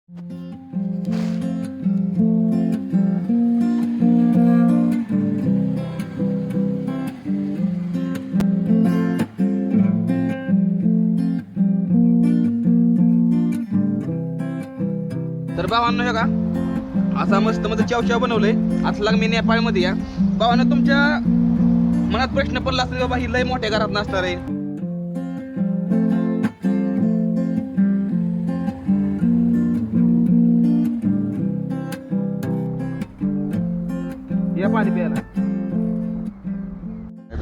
तर भावांनो हे का असा मस्त मध्ये चाव बनवलंय. असला मी नेपाळमध्ये या भावांनो, तुमच्या मनात प्रश्न पडला असेल बाबा ही लय मोठ्या घरात नसणार आहे. या पाणी प्यायला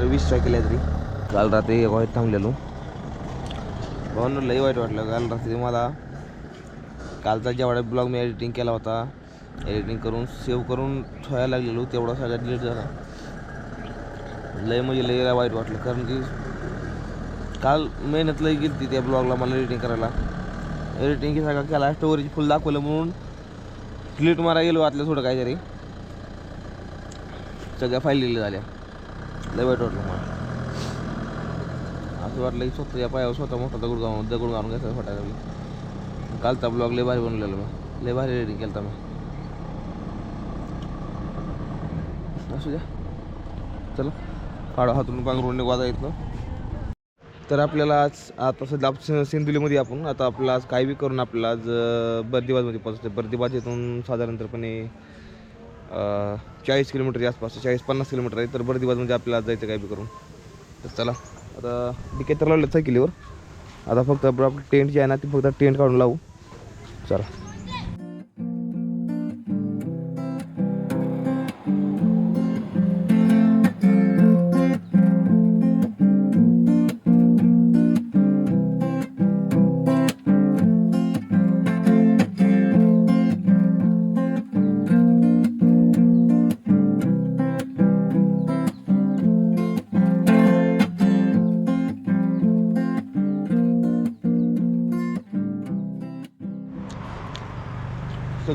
20 केल्या तरी काल रात्री वाईट थांबलेलो भावांनो, लय वाईट वाटलं काल रात्री मला. कालचा जेवढा ब्लॉग मी एडिटिंग केला होता, एडिटिंग करून सेव्ह करून ठेवायला लागलेलो, तेवढा सगळ्यात डिलीट झाला. लय म्हणजे लय वाईट वाटलं, कारण की काल मेहनत लय गेली त्या ब्लॉगला मला एडिटिंग करायला. एडिटिंग सगळं केला, स्टोरेज फुल दाखवलं म्हणून डिलीट मारा गेलो आतलं थोडं काहीतरी, सगळ्या फाईल डिलीट झाल्या. लय वाईट वाटलं मला. असं वाटलं की स्वतःच्या पायावर स्वतः मोठा दगड घालून घ्यायचा वाटायला. कालचा ब्लॉग लय भारी बनवलेला मी, लय भारी एडिटिंग केला मी. असू द्या, चला काढा हातून पांघरून वाजा येत. तर आपल्याला आज आता सध्या सिंधुलीमध्ये आपण आता आपल्याला आज काय बी करून आपल्याला आज बर्दीबाजमध्ये पोहोचते. बर्दीबाज इथून साधारणपणे 40 किलोमीटरच्या आसपास, 40-50 किलोमीटर आहे. तर बर्दीबाज म्हणजे आपल्याला जायचं काय बी करून. तर चला आता डिकेट तर लावलं सायकलीवर. आता फक्त आपलं टेंट जे आहे ना ते फक्त टेंट काढून लावू. चला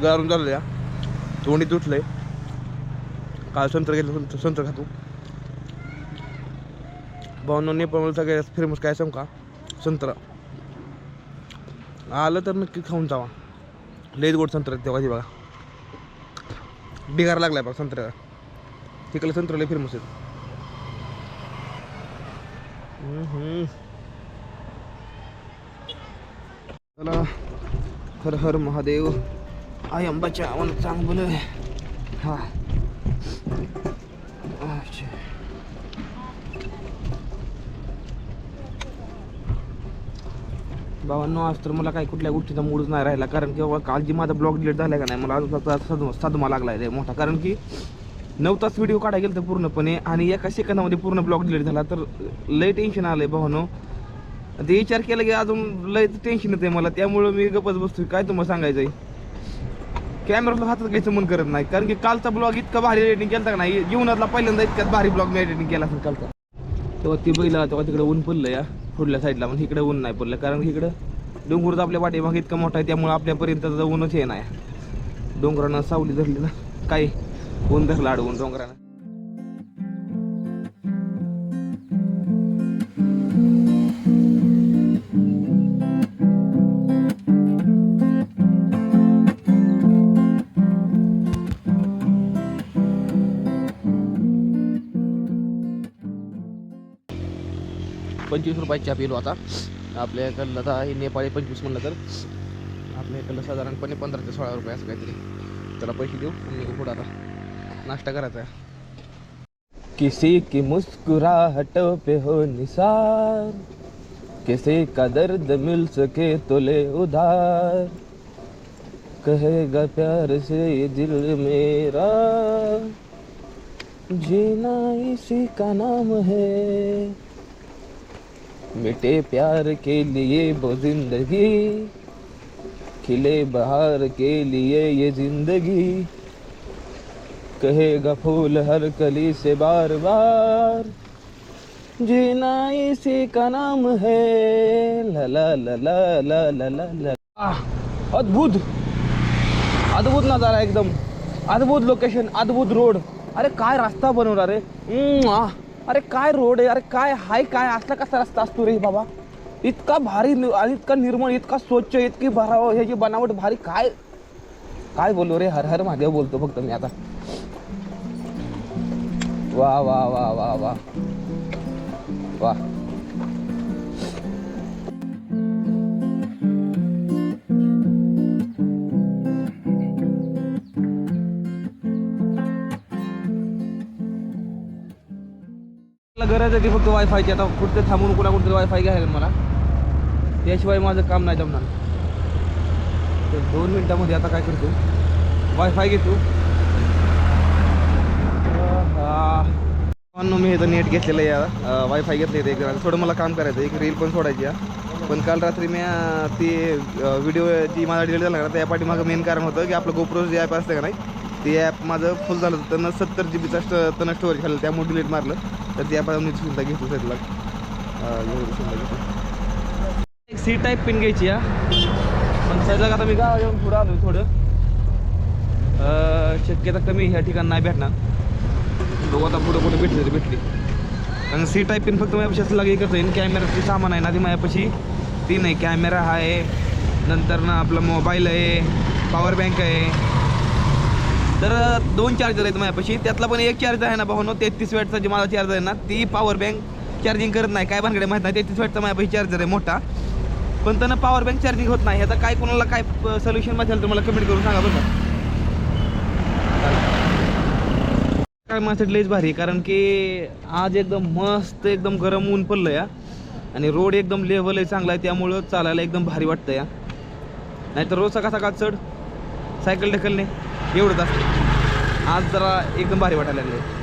गारून झालं या तोंडी तुटलंय. काल संत्र घेतलं, संत्र खातो भावनो. नेपाळमध्ये सगळ्यात फेमस काय सांगू का, संत्रा. आलं तर नक्की खाऊन जावा, लयच गोड संत्र तेव्हा बघा. ढिगार लागलाय बघा संत्र्याला. तिकडे संत्र लय फेमस आहेत. चला, हर हर महादेव. आई अंबाच्या आव्हान चांग बोल. हा भावांनो, आज तर मला काही कुठल्या गोष्टीचा मूडच नाही राहिला, कारण की बाबा काल जी माझा ब्लॉग डिलीट झाला का नाही, मला अजून सदमा लागला आहे मोठा. कारण की 9 तास व्हिडिओ काढायला गेलं तर पूर्णपणे, आणि एका सेकंदामध्ये पूर्ण ब्लॉग डिलीट झाला. तर लय टेन्शन आलंय भावांनो. ते विचार केला की अजून लय टेन्शन येते मला. त्यामुळं मी गप्पच बसतोय. काय तुम्हाला सांगायचं आहे, कॅमेराला हातात घ्यायचं मन करत नाही. कारण की कालचा ब्लॉग इतका भारी एडिटिंग केला का नाही, जीवनातला पहिल्यांदा इतक्यात भारी ब्लॉग मी एडिटिंग केला असेल कालचा. तेव्हा ती बघितला तेव्हा तिकडे ऊन पडलं या पुढल्या साईडला, पण इकडे ऊन नाही पडलं. कारण की इकडं डोंगर आपल्या पाठीमाग इतका मोठा आहे, त्यामुळे आपल्यापर्यंत ऊनच हे नाही. डोंगरानं सावली धरली ना, काही ऊन धरला अडवून डोंगरानं. 25 रुपयाची चहा पिलो आता. आपल्या इकडलं आता हे नेपाळी 25 म्हणलं तर आपल्या इकडलं साधारणपणे 15 ते 16 रुपये असं काहीतरी. त्याला पैसे देऊ आणि पुढं आता नाश्ता करायचा आहे. किसी की मुस्कुराहटों पे हो निसार, किसी का दर्द मिल सके तो ले उधार, कहेगा प्यार से ये दिल मेरा, जीना इसी का नाम है, मिटे प्यार के लिए वो जिंदगी, खिले बहार के लिए ये जिंदगी, कहेगा फूल हर कली से बार बार, जीना इसी का नाम है, ला ला ला ला ला ला ला ला. अद्भुत अद्भुत नजारा, एकदम अद्भुत लोकेशन, अद्भुत रोड. अरे काय रस्ता बनवला रे. अरे काय रोड आहे, अरे काय हाय, काय असला कसा रस्ता असतो रे बाबा. इतका भारी आणि इतका निर्मळ, इतका स्वच्छ, इतकी भराव, ह्याची बनावट भारी. काय काय बोलू रे, हर हर महादेव बोलतो फक्त मी आता. वा वा वा वा वा वा. गरज आहे ती फक्त वायफायची. आता कुठे थांबून कुठे वायफाय घ्यायला मला, त्याशिवाय माझं काम नाही जमणार. तर 2 मिनिटामध्ये आता काय करतो, वायफाय घेतो. मी इथं नेट घेतलेलं आहे, वायफाय घेतलं आहे. एक थोडं मला काम करायचं, एक रील पण सोडायची आहे. पण काल रात्री मी ती व्हिडिओ जी माझा डिलीट झाला ना, त्या पाठीमागं मेन कारण होतं की आपलं गोप्रो जे ॲप असतं का नाही, ते ॲप माझं फुल झालं होतं. त्यांना 70 GB त्यांना स्टोरेज झालं, त्यामुळे डिलीट मारलं. तर त्या ॲप मी सुद्धा घेतो साईडला. एक सी टाईप पिन घ्यायची आहे. पण साईडला आता मी गाव येऊन पुढं आलो थोडं, शक्यता कमी ह्या ठिकाणी नाही भेटणार. बघू आता पुढं कुठे भेटली तरी भेटली. कारण सी टाईप पिन फक्त माझ्यापाशी असं लागे एकच आहे. कॅमेराची सामान आहे ना, ती माझ्यापाशी ती नाही. कॅमेरा आहे, नंतर ना आपला मोबाईल आहे, पॉवर बँक आहे. तर 2 चार्जर आहेत माझ्यापाशी. त्यातला पण एक चार्जर आहे ना भावानो, 33 वॅटचा जे माझा चार्जर आहे ना, ती पॉवर बँक चार्जिंग करत नाही. काय भानगडे माहीत नाही. 33 वॅटचा माझ्यापाशी चार्जर आहे मोठा, पण त्यानं पॉवर बँक चार्जिंग होत नाही. ह्याचा काय कोणाला काय सोल्युशन माहिती तर मला कमेंट करून सांगा बरं का. काय माझ्यासाठी लईच भारी, कारण की आज एकदम मस्त एकदम गरम ऊन पडलं या, आणि रोड एकदम लेवल आहे, चांगला आहे. त्यामुळं चालायला एकदम भारी वाटतं या. नाहीतर रोज सकाळ सकाळ चढ सायकल ढकलणे एवढंच असतं. आज जरा एकदम भारी वाटायला लागले.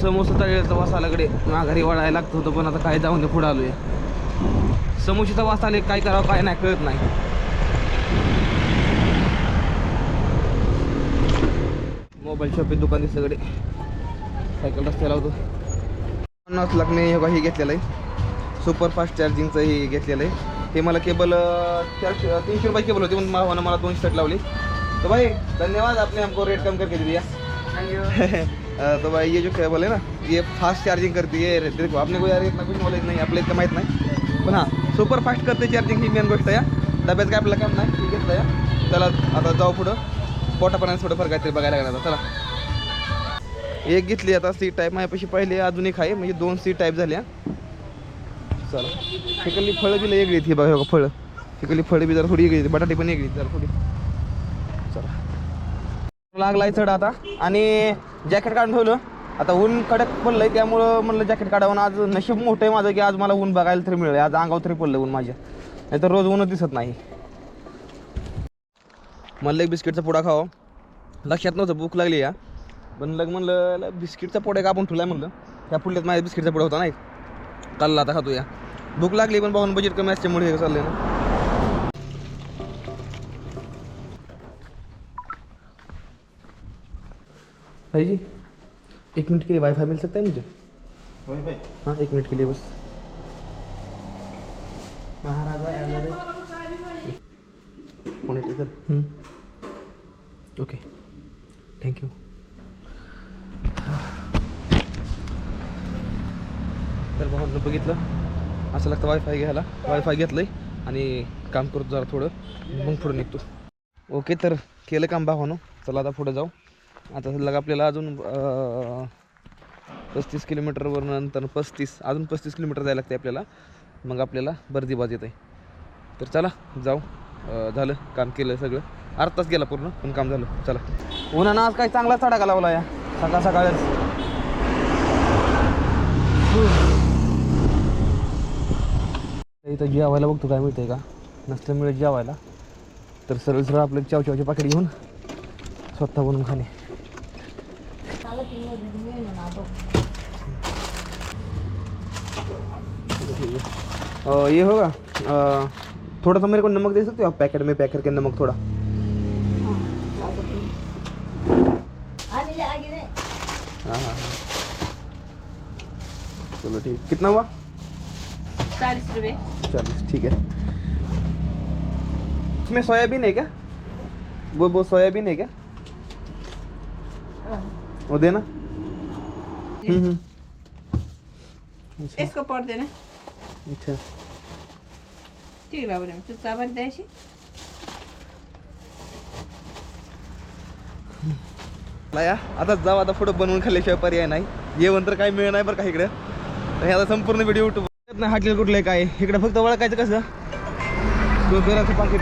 समोसा तळलेला वास आल्याकडे माघारी वळायला लागत होतं, पण आता काय जाऊन पुढे आलोय. समोशाचा वास आले, काय करावं काय नाही कळत नाही. मोबाईल शॉपिंग दुकान दिसल्याकडे सायकल रस्त्याला होतो. 50 लाख मी हे घेतलेलं आहे, सुपर फास्ट चार्जिंगचं हे घेतलेलं आहे. हे मला केबल 300 रुपये केबल होती, म्हणून मला 200 सेट लावली. तो भाई धन्यवाद, आपने हमको रेट कम करके दिया. तो भाई ये जो केबल है ना, ये फास्ट चार्जिंग करती है. देखो आपने को यार इतना कुछ नॉलेज नाही, आपल्या इतकं माहीत नाही. पण हां, सुपर फास्ट करते चार्जिंग, ही मेन गोष्ट आहे. डब्यात काय आपल्याला काम नाही, ठीक घेतलं या. चला आता जाऊ पुढं, पोटापर्यंत थोडंफार काहीतरी बघायला लागणार. चला एक घेतली आता सी टाईप माझ्यापाशी, पहिले अजून एक आहे, म्हणजे 2 सी टाईप झाल्या. चला तिकडली फळं बी वेगळी ती बघा, फळं तिकडली फळं बी जरा थोडी वेगळी, बटाटे पण वेगळी जरा थोडी. चला लागलाय चढ आता, आणि जॅकेट काढून ठेवलं. आता ऊन कडक पडलंय, त्यामुळं म्हणलं जॅकेट काढावं. आज नशीब मोठं आहे माझं की आज मला ऊन बघायला तरी मिळेल. आज अंगावर तरी पडलं ऊन माझ्या, नाही तर रोज ऊनच दिसत नाही. म्हणलं एक बिस्किटचा पुडा खावा, लक्षात नव्हतं भूक लागली या. पण म्हणलं बिस्किटचा पुडा का आपण ठुलाय म्हणलं, त्या पुढल्यात माझ्या बिस्किटचा पुडा होता नाही, काल आता खातो या. भूक लागली, पण पाहून बजेट कमी असल्यामुळे हे चाललंय ना. भाई जी 1 मिनट के लिए वाईफाई मिल सकता है मुझे? वाईफाई? हाँ 1 मिनट के लिए बस. Okay thank you. तर भावांना बघितलं असं लागतं वायफाय घ्यायला. वायफाय घेतलं आहे आणि काम करतो जरा थोडं, मग पुढं निघतो. ओके तर केलं काम भावानं. चला आता पुढं जाऊ. आता सलग आपल्याला अजून 35 किलोमीटरवर नंतर 35 किलोमीटर जायला लागते आपल्याला. मग आपल्याला बर्दीबाज येत आहे. तर चला जाऊ. झालं काम केलं सगळं, अर्धा तास गेला पूर्ण, पण काम झालं. चला. उन्हानं आज काही चांगला तडाखा लावला या सकाळ सकाळच. इथं जेवायला बघतो काय मिळतंय का, नसलं मिळत जेवायला तर सरळ सरळ आपलं चावची पाकिट घेऊन स्वतः बनवून खाणे. ये होगा थोड़ा सा मेरे को नमक दे सकते हो आप, पैकेट में पैक करके नमक थोड़ा. हाँ चलो ठीक. कितना हुआ? 40 रुपये. 40 ठीक है. इसमें सोयाबीन है क्या? वो सोयाबीन है क्या? वो देना। अच्छा इसको पड़ देना। अच्छा ठीक है बाबू तू चावल द्यायची. या आता जाऊ, आता पुढं बनवून खाल्ल्याशिवाय पर्याय नाही. जेवण तर काही मिळणार नाही बरं का इकडं. तर हे आता संपूर्ण व्हिडिओ युट्यूब नाही हॉटेल कुठलं काय, इकडे फक्त ओळखायचं कसं बेराचं पाकिट.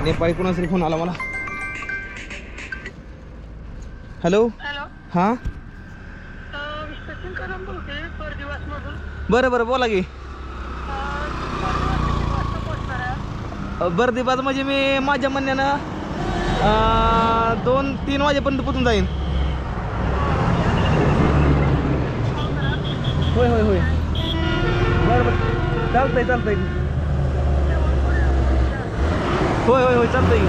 नेपाळी कोणाचा फोन आला मला. हॅलो हां बरं बरं बोला की. बरं दिवस म्हणजे मी माझ्या म्हणण्यानं 2-3 वाजेपर्यंत पोचून जाईन. होय होय होय बरं बरं चालतंय चालतंय. होय होय होय चालतंय.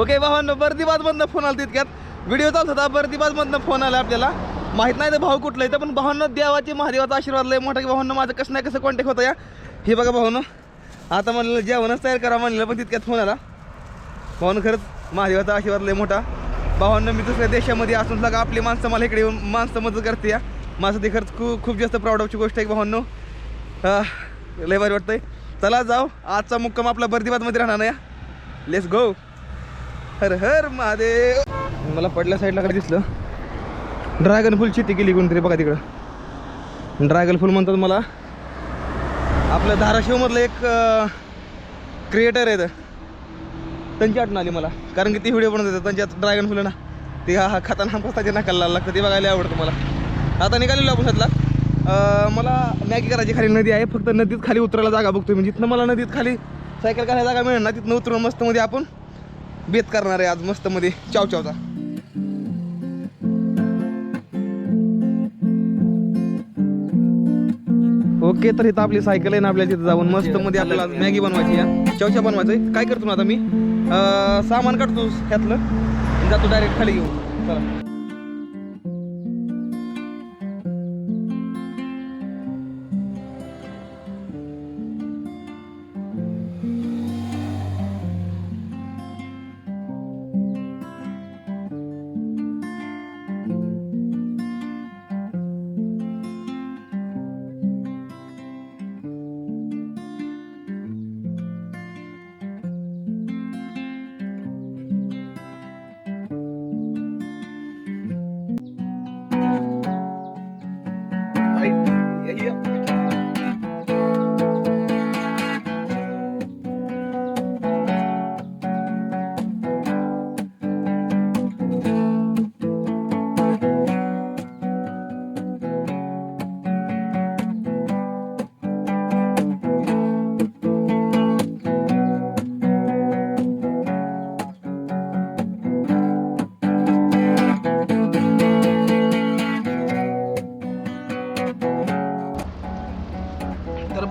ओके भावांनो, बर्दीबाजमधनं फोन आला तितक्यात. व्हिडिओ चालत होता, बर्दीबाजमधनं फोन आला आपल्याला. माहीत नाही तर भाऊ कुठलं आहे, तर पण भावांनो देवाची महादेवाचा आशीर्वाद लय मोठा की भावांनो माझं कसं नाही कसं कॉन्टॅक्ट होतं या. हे बघा भावांनो, आता म्हणलं जेवणच तयार करा म्हणलं, पण तितक्यात फोन आला. भावांनो खरंच महादेवाचा आशीर्वाद लय मोठा. भावांनो मी दुसऱ्या देशामध्ये असून सगळं आपली माणसं मला इकडे येऊन माणसं मदत करते या. माझं ते खरंच खूप जास्त प्राऊड ऑफची गोष्ट आहे भावांनो. लय भारी वाटतंय. चला जाऊ, आजचा मुक्काम आपला बर्दीबादमध्ये राहणार ना या. Let's go. हर हर महादेव. मला पडल्या साईडला काय दिसलं, ड्रॅगन फुल शेती केली कोणतरी बघा तिकडं. ड्रॅगन फुल म्हणतात मला. आपलं धाराशिवमधलं एक क्रिएटर आहे, त्यांची आठवण आली मला, कारण की ती व्हिडिओ बनवत होते त्यांच्यात ड्रॅगन फुल ना ते हा खाताना हमपसताचे नाकाला लागतं, ते बघायला आवडतं मला. आता निघालेलो आपण सातला. मला मॅगी करायची. खाली नदी आहे, फक्त नदीत खाली उतरायला जागा बघतोय मी. जिथनं मला नदीत खाली सायकल करायला जागा मिळेल ना, तिथनं उतरून मस्तमध्ये आपण बेत करणार आहे आज मस्तमध्ये चावचा. ओके, तर इथं आपली सायकल आहे ना, आपल्याला तिथं जाऊन मस्तमध्ये आपल्याला मॅगी बनवायची या चावच्या बनवायचं. काय करतो ना आता मी सामान काढतो ह्यातलं, जातो डायरेक्ट खाली घेऊन. चला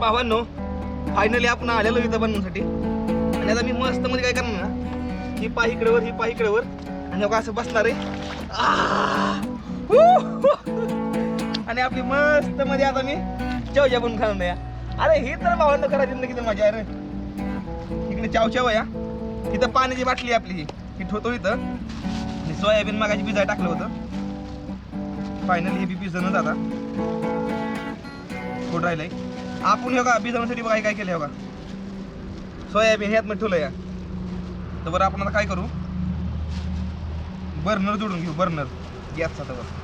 भावांनो, फायनली आपण आलेलो इथं बनवण्यासाठी. आणि आता मी मस्त मध्ये काय करणार ना, ही पाय इकडेवर ही पाय इकडेवर आणि असं बसणार आहे. आणि आपली मस्त मध्ये आता मी चवच्या बनवून खाणार नाही. अरे ही तर भावांनो करा जिंदगी तर मजा आहे रे. इकडे चावच्या वया, इथं पाण्याची बाटली आपली ही ठेवतो इथं. सोयाबीन मागाची भिजाय टाकलं होतं. फायनली हे बी भिजणच आता थोडं राहिलंय. आपण हे का भिजवण्यासाठी बघा काय केलं, हे बघा सोयाबीन ह्यात मध्ये ठेवलं या. तर बरं आपण आता काय करू, बर्नर जोडून घेऊ, बर्नर गॅसचा. तर बरं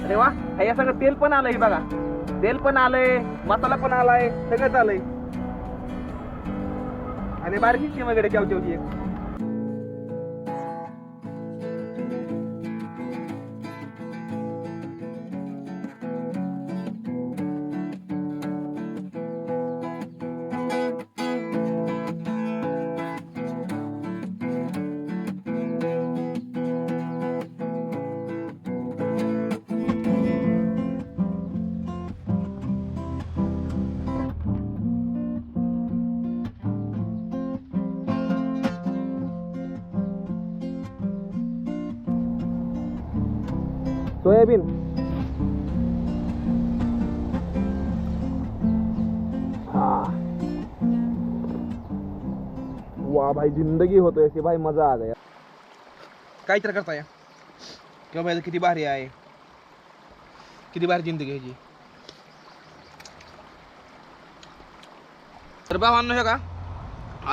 अरे वा, हे सगळं तेल पण आलंय बघा, तेल पण आलंय, मसाला पण आलाय, सगळंच आलंय. आणि बारकी वगैरे चावची एक. सोयाबीन वाह भाई, जिंदगी होतोय ऐसी भाई, मजा आ गया. काय तर करताय किंवा भाई किती भारी आहे, किती भारी जिंदगी ह्याची. तर भावांनो हे का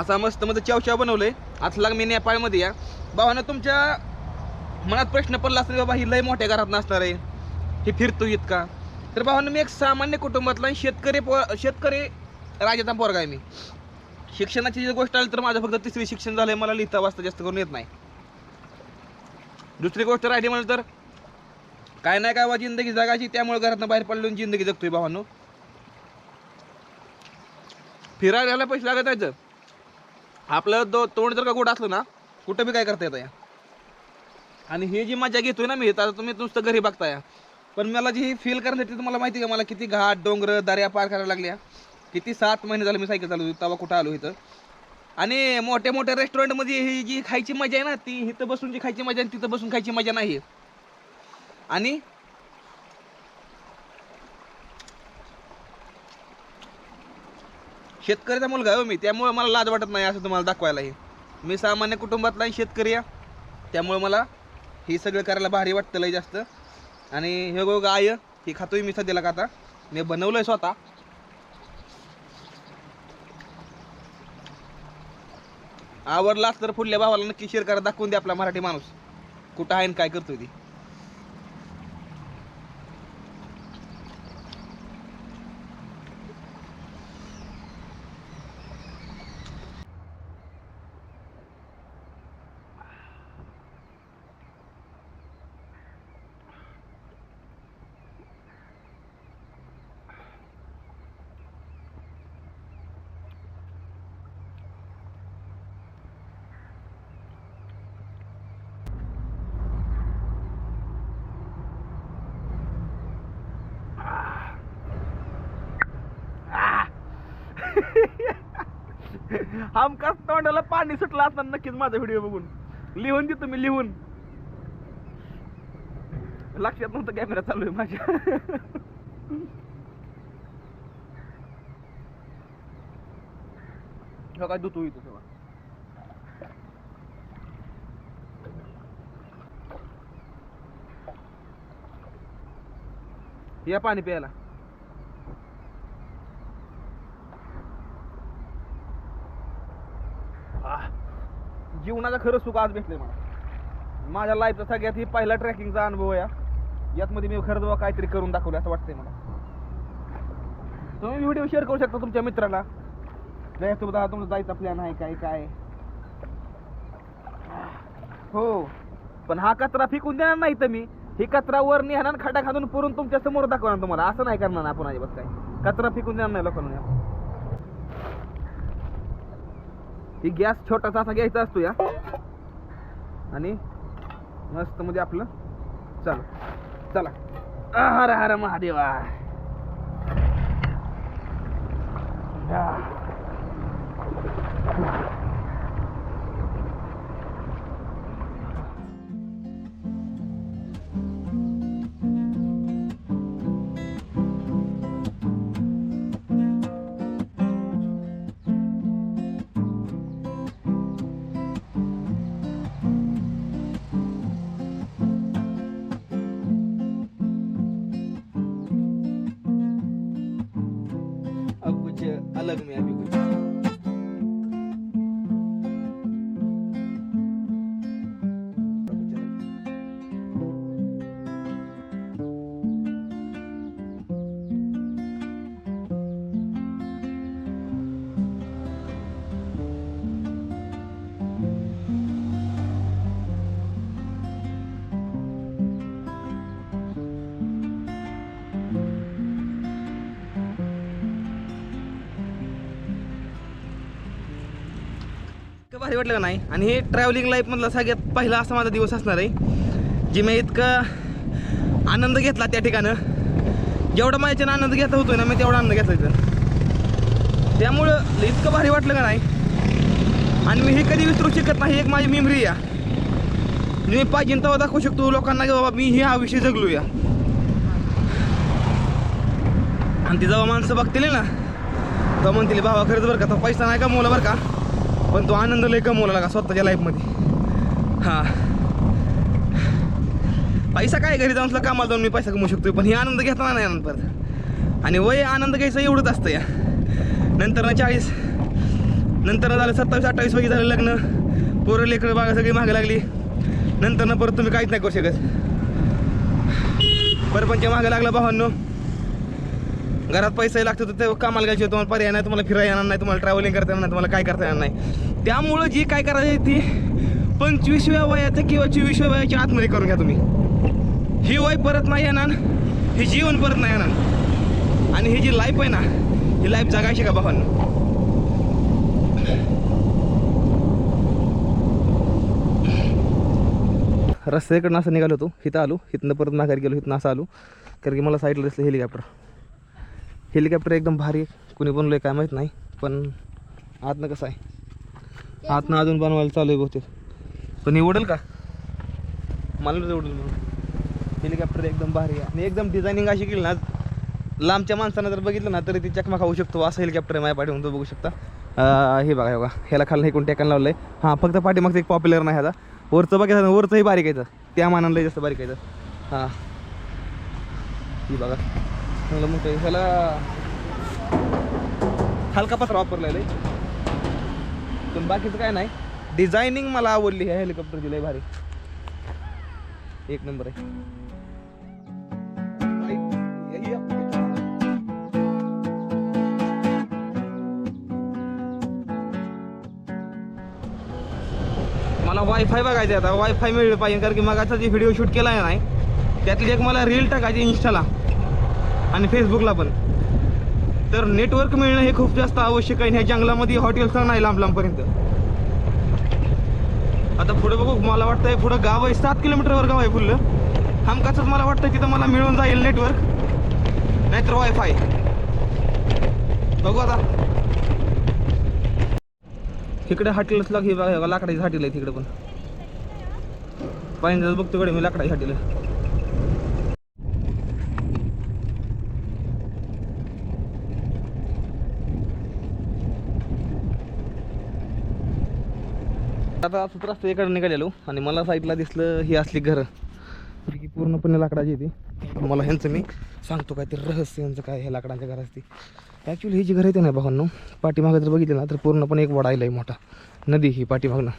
असा मस्त मध्ये चावचाव बनवलंय. आता मी नेपाळमध्ये या भावांनो, तुमच्या मनात प्रश्न पडला असेल बाबा ही लय मोठ्या घरात नसणार आहे, हे फिरतो इतका. तर भावांनो, मी एक सामान्य कुटुंबातला शेतकरी राजाचा पोरगा आहे. मी शिक्षणाची जी गोष्ट आली तर माझं फक्त 3वी शिक्षण झालंय, मला लिहिता वाचता जास्त करून येत नाही. दुसरी गोष्ट राहिली म्हणलं तर काय नाही काय जिंदगी जगायची, त्यामुळे घरातनं बाहेर पडलो जिंदगी जगतोय भावांनो. फिरायला पैसे लागत जायचं, आपलं तोंड जर का गोड असलं ना, कुठं बी काय करता येतं या. आणि ही जी मजा घेतोय ना मी, आता तुम्ही नुसतं घरी बघताय, पण मला जी फील करण्यासाठी तुम्हाला माहिती आहे का, मला किती घाट डोंगर दर्या पार करायला लागल्या. किती 7 महिने झाले मी सायकल चालवतो, तेव्हा कुठं आलो इथं. आणि मोठ्या मोठ्या रेस्टॉरंटमध्ये ही जी खायची मजा आहे ना, ती इथं बसून जी खायची मजा आहे तिथं बसून खायची मजा नाही. आणि शेतकऱ्याचा मुलगा आहे मी, त्यामुळे मला लाज वाटत नाही असं तुम्हाला दाखवायलाही. मी सामान्य कुटुंबातला शेतकरी आहे, त्यामुळे मला हे सगळं करायला भारी वाटतं लय जास्त. आणि हे गो गाय ही खातोय मी सध्याला, का आता मी बनवलंय स्वतः. आवडलाच तर पुढल्या भावाला नक्की शेअर करा, दाखवून दे आपला मराठी माणूस कुठं आहे आणि काय करतोय ती. हमखास तोंडाला पाणी सुटलं असणार नक्कीच माझा व्हिडिओ बघून. लिहून दे तुम्ही, लिहून. लक्षात नव्हतं कॅमेरा चालू आहे माझ्या. काय दुतू इथं सगळं. या पाणी प्यायला. जीवनाचं खरं सुख आज भेटलंय मला. माझ्या लाईफचा सगळ्यात ही पहिला ट्रेकिंगचा अनुभव आहे. यातमध्ये मी खरं काहीतरी करून दाखवलं असं वाटतंय मला. तुम्ही व्हिडिओ शेअर करू शकता तुमच्या मित्राला, तुमचा जायचा प्लॅन आहे काय काय. हो, पण हा कचरा फेकून देणार नाही तर मी ही कचरा वर नेणार, खड्डा खांदून पुरून तुमच्या समोर दाखवणार तुम्हाला. असं नाही करणार आपण अजिबात. काय कचरा फेकून देणार नाही लोकांना. ही गॅस छोटासा असा घ्यायचा असतो या, आणि मस्त मध्ये आपलं चला चला. हर हर महादेवा. अब कुछ अलग में अभी कुछ भारी वाटलं का नाही. आणि हे ट्रॅव्हलिंग लाईफमधला सगळ्यात पहिला असा माझा दिवस असणार आहे जी मी इतकं आनंद घेतला त्या ठिकाणं. जेवढा माझ्याच्यानं आनंद घेता होतोय ना मी तेवढा आनंद घेतला इथं. त्यामुळं इतकं भारी वाटलं का नाही. आणि मी हे कधी विसरू शकत नाही. एक माझी मेमरी या मी पाहिजे तेव्हा दाखवू शकतो लोकांना की बाबा मी हा विषय जगलो या. आणि ती जेव्हा माणसं बघतील ना तेव्हा म्हणतील भावा खरंच बरं का तो पैसा नाही कमवला बरं का पण तो आनंद लय कमवला लागा स्वतःच्या लाईफमध्ये. हां पैसा काय घरी जाऊन कामाला जाऊन मी पैसा कमवू शकतो पण हे आनंद घेताना नाही आनंद परत. आणि वय आनंद घ्यायचं एवढंच असतं या. नंतर ना 40 नंतर झालं 27-28 वगैरे झालं लग्न पोरं लेकरं बागा सगळी मागे लागली. नंतर ना परत तुम्ही काहीच नाही करू शकत. परपंच मागे लागला भावांनो. घरात पैसे लागतो तर ते कामाला घ्यायचे तुम्हाला पर्याय नाही. तुम्हाला फिरायला येणार नाही तुम्हाला ट्रॅव्हलिंग करता येणार नाही तुम्हाला काय करता येणार नाही. त्यामुळं जी काय करायची ती 25व्या वयाच्या किंवा 24व्या वयाच्या आतमध्ये करून घ्या तुम्ही. ही वय परत नाही येणार ही जीवन परत नाही येणार. आणि ही जी लाईफ आहे ना ही लाईफ जगायची का भावांनो. रस्त्याकडनं असं निघालो होतो इथं आलो इथनं परत माघारी गेलो इथनं असं आलो कारण की मला साईडला दिसलं हेलिकॉप्टर एकदम भारी कुणी बनवलं आहे काय माहीत नाही पण आतनं कसं आहे आतनं अजून बनवायला चालू आहे बहुतेक पण हे उडेल का मला उडेल म्हणून. हेलिकॉप्टर एकदम भारी आहे आणि एकदम डिझायनिंग अशी केली ना लांबच्या माणसानं जर बघितलं ना तरी ती चकमा खाऊ शकतो असं हेलिकॉप्टर आहे माझ्या पाठीहून तो बघू शकता. हे बघा हे बघा ह्याला खाल्लं हे कोण टेकायला लावलं आहे. हां फक्त पाठीमागचं एक पॉप्युलर नाही ह्याचा वरचं बघायचं वरचंही बारीक आहे त्या मानानं जास्त बारीक आहे. हां ही बघा चांगलं मोठं ह्याला हलका पत्रा वापरलेला आहे पण बाकीचं काय नाही. डिझायनिंग मला आवडली ह्या हेलिकॉप्टरची लय भारी एक नंबर आहे. मला वायफाय बघायचं आता वायफाय मिळलं पाहिजे कारण की मग आता जी व्हिडिओ शूट केला आहे नाही त्यातली एक मला रील टाकायची इंस्टाला आणि फेसबुकला पण. तर नेटवर्क मिळणं हे खूप जास्त आवश्यक आहे. ह्या जंगलामध्ये हॉटेल्स नाही लांब लांबपर्यंत. आता पुढे बघू मला वाटतंय पुढं गाव आहे 7 किलोमीटरवर गाव आहे फुल्लं हमखासच मला वाटतं तिथं मला मिळून जाईल नेटवर्क नाहीतर वायफाय. बघू आता तिकडे हॉटेलच लाग हे बघा लाकडाची हॉटेल आहे तिकडे पण पाहिजे बघतो कडे मी लाकडाची हॉटेल. आता असंच रस्ता इकडे निघालेलो आणि मला साईडला दिसलं ही असली घरं की पूर्णपणे लाकडाची ती. मला ह्यांचं मी सांगतो काय ते रहस्य यांचं काय हे लाकडांच्या घरात ती. ॲक्च्युली ही जी घर आहे ते नाही भावांनो पाठीमागं जर बघितलं ना तर पूर्णपणे एक वडा आहे मोठा नदी ही पाठीमागनं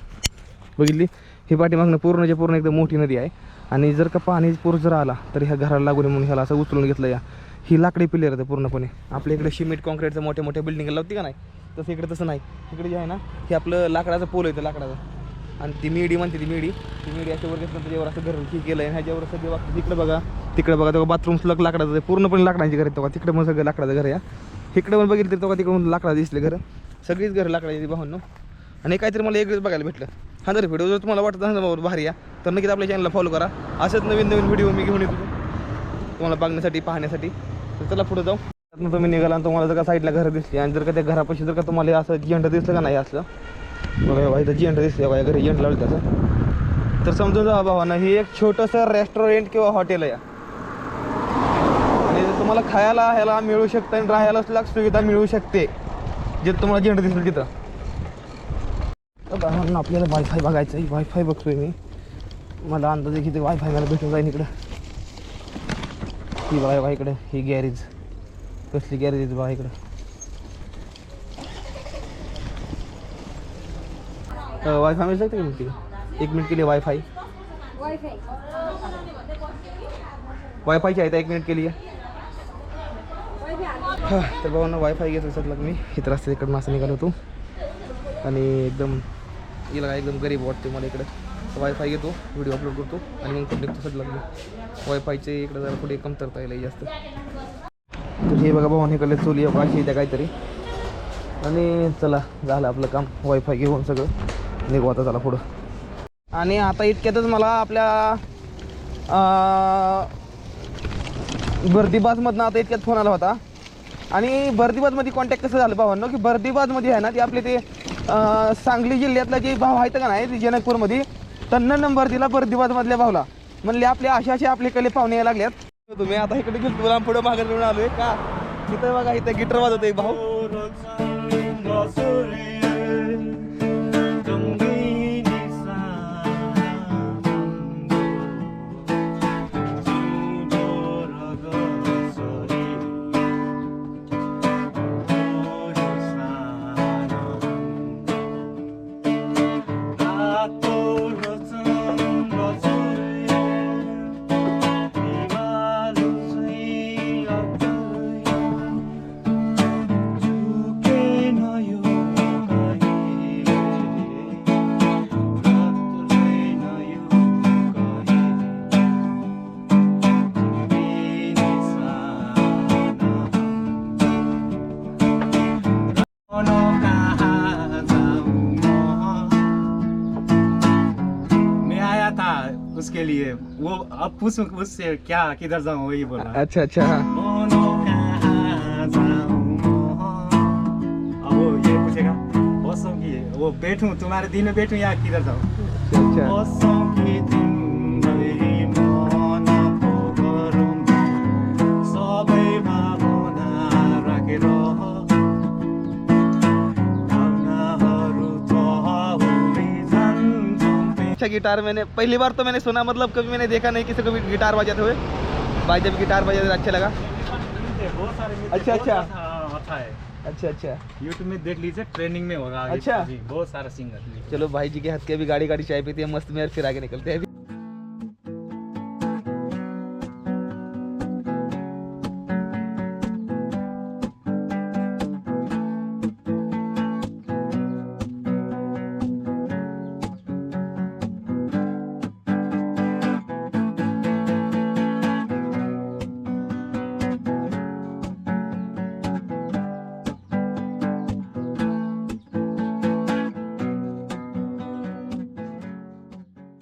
बघितली ही पाठीमागनं पूर्ण एकदम मोठी नदी आहे. आणि जर का पाणी पूर जर आला तर ह्या घराला लागू नये म्हणून ह्याला असं उचलून घेतलं या. ही लाकडी पिल्लेर आहे पूर्णपणे. आपल्या इकडे सिमेंट कॉन्क्रीटचं मोठ्या बिल्डिंग लावती का नाही तसं इकडे तसं नाही. इकडे जे आहे ना हे आपलं लाकडाचं पोल येतं लाकडाचं आणि ती मेडी म्हणते ती मेडी याच्यावर घेतलं त्याच्यावर असं घर हे केलं आहे. ह्याच्यावर सगळे वाटतं तिकडे बघा तेव्हा बाथरूम सलग लाकडाचं आहे पूर्णपणे लाकडांची घर आहे तेव्हा तिकडे मग सगळं लाकडाचं घर आहे. इकडे पण बघितलं तर तेव्हा तिकडे लाकडा दिसले घरं सगळीच घरं लाकडाची भावांनो. आणि काहीतरी मला एकच बघायला भेटलं. हा जर व्हिडिओ जर तुम्हाला वाटत असेल बाबा भारी या तर नक्कीच आपल्या चॅनलला फॉलो करा. असंच नवीन व्हिडिओ मी घेऊन येतो तुम्हाला बघण्यासाठी पाहण्यासाठी. तर चला पुढे जाऊ. त्यातनं तुम्ही निघाला आणि तुम्हाला जर का साईडला घरं दिसली आणि जर का त्या घरापाशी जर का तुम्हाला असं झेंडं दिसलं का नाही असलं बघा इथं झेंडं दिसलं बघा घरी झेंडं लावलं त्याचं तर समजून जा भावांना ही एक छोटंसं रेस्टॉरंट किंवा हॉटेल आहे. आणि तुम्हाला खायला ह्याला मिळू शकतं आणि राहायला सुद्धा सुविधा मिळू शकते जिथं तुम्हाला झेंडं दिसेल तिथं. भावांना आपल्याला वायफाय बघायचं आहे. वायफाय बघतोय मी मला अंदाज आहे की ते वायफाय मला भेटून जाईल इकडं. ही बघा इकडं ही गॅरेज कसली गॅरेज बघा इकडं. वायफाय मिळू शकते का तिथे 1 मिनट के लिए वायफाय वायफायची आहे 1 मिनट के लिए. हां तर बाबांना वायफाय घेतो सगळं मी इथं रस्त्या इकडं असं निघालो होतो आणि एकदम हिला एकदम गरीब वाटते मला इकडं. वायफाय घेतो व्हिडिओ अपलोड करतो आणि मग कुठे निघतो सगळं मी. वायफायचे इकडं जरा कुठे कमतरता येईल जास्त. तर हे बघा भावाने इकडे चोली अशी त्या काहीतरी आणि चला झालं आपलं काम वायफाय घेऊन सगळं निघू आता चला पुढं. आणि आता इतक्यातच मला आपल्या बर्दीबाजमधनं आता इतक्यात फोन आला होता. आणि बर्दीबाजमध्ये कॉन्टॅक्ट कसं झालं भावांनो की बर्दीबाजमध्ये आहे ना ते आपले ते सांगली जिल्ह्यातला जे भाव आहेत का नाही ते जनकपूरमध्ये त्यांना नंबर दिला बर्दीबाजमधल्या भावला. म्हणले आपले असे आपल्याकडे पाहुणे यायला लागल्यात. तुम्ही आता इकडे गेलो तुला पुढं मागे घेऊन आलोय का इथं बघा इथं गिटार वाजवतो एक भाऊ. उसके लिए वो अब पूछूं उससे क्या किधर जाऊं वही बोला. अच्छा अच्छा हाँ. अब वो ये पूछेगा बसों की वो बैठूं तुम्हारे दिन में बैठूं या किधर जाऊं. अच्छा बसों की दिन गई मन पोगरुं सबै भावना राखेर अच्छा गिटार मैंने पहली बार तो मैंने सुना मतलब कभी मैंने देखा नहीं किसी को भी गिटार बजाते हुए. भाई जब गिटार बजाते अच्छा लगा. बहुत सारे अच्छा अच्छा अच्छा है. अच्छा अच्छा यूट्यूब में देख लीजिए ट्रेनिंग में होगा. अच्छा. जी बहुत सारा सिंगर. चलो भाई जी के हाथ के अभी गाड़ी गाड़ी चाय पीते हैं मस्त में फिर आगे निकलते हैं.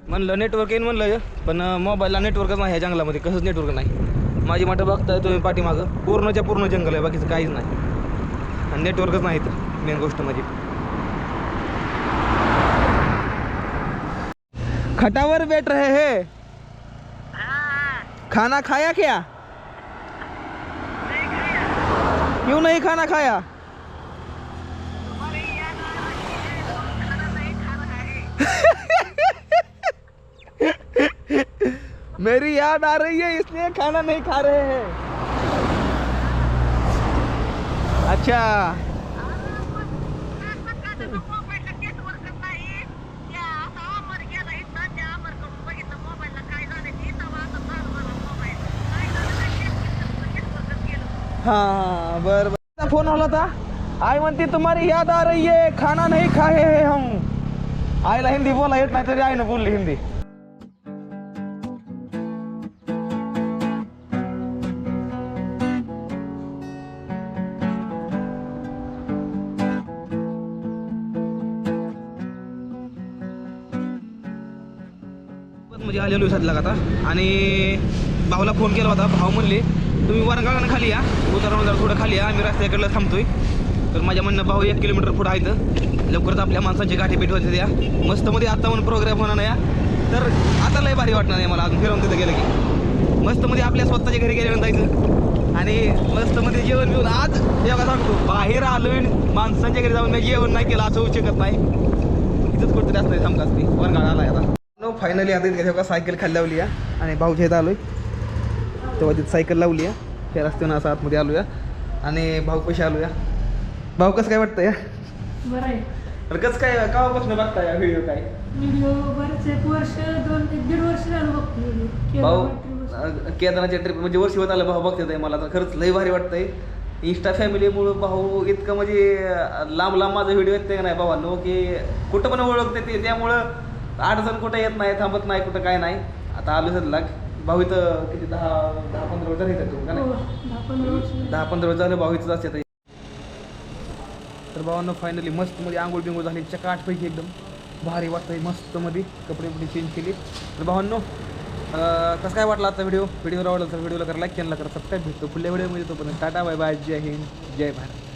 म्हणलं नेटवर्क येईन म्हणलं पण मोबाईलला नेटवर्कच नाही ह्या जंगलामध्ये कसंच नेटवर्क नाही. माझी मठ बघताय तुम्ही पाठीमागं पूर्णच्या पूर्ण जंगल आहे बाकीचं काहीच नाही आणि नेटवर्कच नाही तर मेन गोष्ट म्हणजे. खटावर बैठ रहे हैं खाना खाया क्या क्यों नहीं खाना खाया. मेरी याद आ रही है इसलिए खाना नहीं खा रहे हैं. अच्छा हाँ बर बर फोन आला था आई म्हणते तुम्हारी याद आ रही है खाना नहीं खाए हैं हम. आईला हिंदी बोला येत नाही तरी आईनं बोलली हिंदी. म्हणजे आलेलो साधला आता आणि भाऊला फोन केला होता. भाऊ म्हणले तुम्ही वरंगाळानं खाली या उतरवून थोडं खाली या आम्ही रस्त्याकडलं थांबतोय. तर माझ्या म्हणणं भाऊ 1 किलोमीटर पुढं आहे तर लवकरच आपल्या माणसांची गाठी भेट होते द्या मस्त मध्ये आता म्हणून प्रोग्राम होणार नाही तर आता लय भारी वाटणार नाही मला अजून फिरवून तिथं गेलं की मस्त मध्ये आपल्या स्वतःच्या घरी गेल्यावर जायचं आणि मस्त मध्ये जेवण घेऊन आज जेव्हा सांगतो बाहेर आलोय माणसांच्या घरी जाऊन मी जेवण नाही केलं असं होऊ शकत नाही. इथंच कुठतरी असतं थांबत असते वरंगाळ आलाय आता. फायनली आता इथे तेव्हा सायकल खाली लावली आहे आणि भाऊच्या इथं आलोय तेव्हा तिथं सायकल लावली आहे त्या रस्त्यानं असं आतमध्ये आलो या आणि भाऊ कशी आलो या. भाऊ कसं काय वाटतं या बरं आहे. तर कसं काय केव्हापासून बघताय व्हिडिओ काय व्हिडिओ बरेच 1 वर्ष 1.5 वर्ष झालं बघतो व्हिडिओ. भाऊ केदारनाथच्या ट्रिप म्हणजे वर्ष होत आलं भाऊ बघते मला तर खरंच लय भारी वाटतंय. इंस्टा फॅमिलीमुळं भाऊ इतकं म्हणजे लांब लांब माझा व्हिडिओ येत नाही भावांनो की कुठं पण ओळखते ते त्यामुळं अडचण कुठं येत नाही थांबत नाही कुठं काय नाही. आता आलो सध्या भाऊ इथं किती 10-15 वर्ष झाले तू का नाही 10-15 वर्ष झाले भाऊ इथंच असते. तर भावांना फायनली मस्त मध्ये आंघोळ बिंगोळ झाली चकाटपैकी एकदम भारी वाटतंय मस्त मध्ये कपडे बिपडे चेंज केले. तर भावांनो कसं काय वाटलं आता व्हिडिओ आवडला तर व्हिडिओला करा लाईक, चॅनलला करा सबस्क्राईब. भेटतो पुढल्या व्हिडिओमध्ये. तोपर्यंत टाटा बाय बाय, जय हिंद, जय भारत.